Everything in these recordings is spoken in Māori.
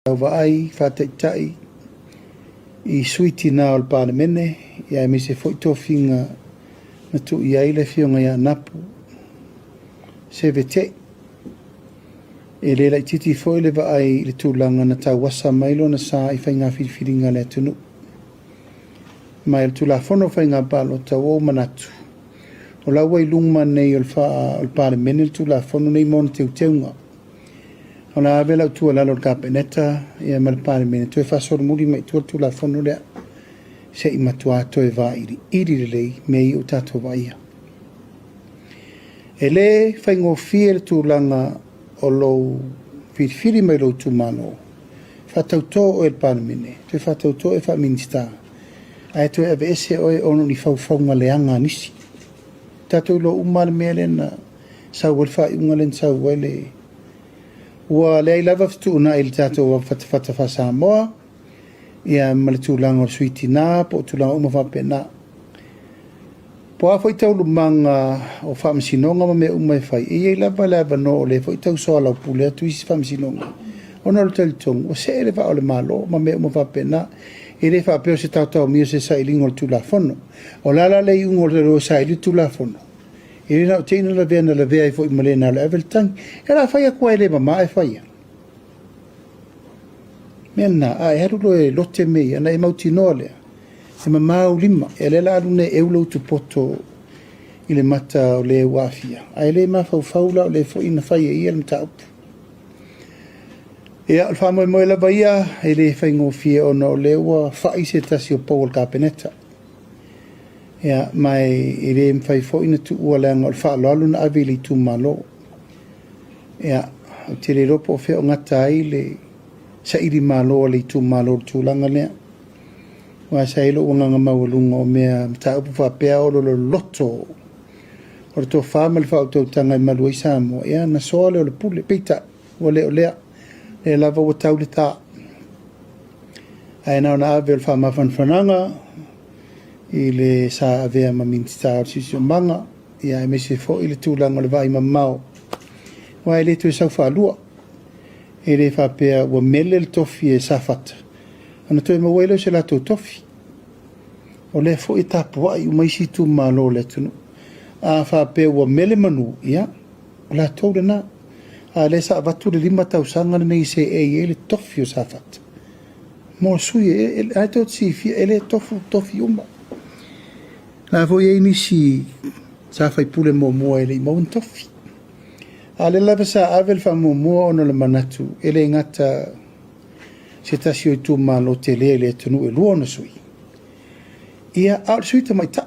Vai fataitai I suiti na o le palemene ia me se foi tofinga na tu ia ile fionga ia napu se vete e le titi foi le vai le tulanga na tawasa mailo na sa I fainga filinga le tunu mai le tulafono fainga palo tawo manatu o la wai lungma nei o le palemene le tulafono nei mon teunga ona vela tu la lor kapeneta ia mal palemene tu fa sor muri mai tu tulafono le se I matua to e va iri lei mei o tato vaia. E le whaingo fie tu langa o lo whirwhiri mai lo tu mano. Whatauto o e panemene, te whatauto e wha minista. Ai tu e ese o e ono ni whauwhaunga leanga nisi. Tato lo umar mele na sau walwha I ungalen sau wale. Ua lei lava fitu una il tato wa whatawha Samoa. Ia male tūlanga o suiti nā, po tūlanga uma whapena. Po a whai tau lumanga o whamasinonga ma me umai whai. Ia I lava no o le whai tau soa lau pule atu isi whamasinonga. Ona lo talitong, o se ere wha o le malo ma me uma whapena. E le whapeo se tau mio se sailingo le tūlafono. O lala le iungo le roa saili tūlafono. E le nao teina la vea na la vea I whai malena le aveltang. E la whai a kua ele ma e whai. Mena a heru loe lote mei ana mauti nole e mamau lima e le la lune eulo tu poto I le mata o le wafia a le ma faula o le fo ina fai e le mta upu e al famo mo la baia e le faingo fie ono le wa fai se tasi o Paul Kapeneta e mai e le mfai fo ina tu ua langa o fa lalu na avili tu malo e te le ropo fe o ngata ai le sa iri malo le tu malo tu langa le wa sa ilo nga mawalunga o mea ta upu fa pea o lo loto o to famal fa to tanga malu Samoa ya na sole o le pule pita o le le lava o taulita ai na na ave fa ma fananga I le sa ave ma minsta o sisio manga ya me se fo ile tu langa le vai mamao wa ile tu sa fa lua e le whapea ua mele le tofi e safata. Ana toi mawelo se lato tofi. O le fo I tapua I umaisi tu malo le tunu. A whapea ua mele manu, ia. O la tau na. A le sa avatu le 5 tausanga nei se e le tofi o safata. Mo sui e ato tsifi e le tofi uma. La vo e nisi sa fai pule mo mua e le maun tofi. Ale lava sa avel fa mua ono le manatu ele ngata se tasi o tu malo te le tunu e luona sui ia al sui te mai ta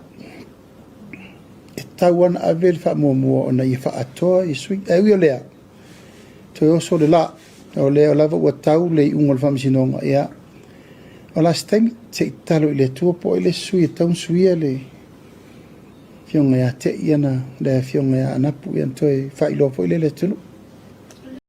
e tauan avel fa mua ona I fa atoa I sui e ui o lea to oso le la o lea o lava ua tau le ungol fa misinonga ia o la stemi te italo I le tua po ele sui e taun sui le fionga ya te iana le fionga ya anapu ian toi whailo po ile le tunu.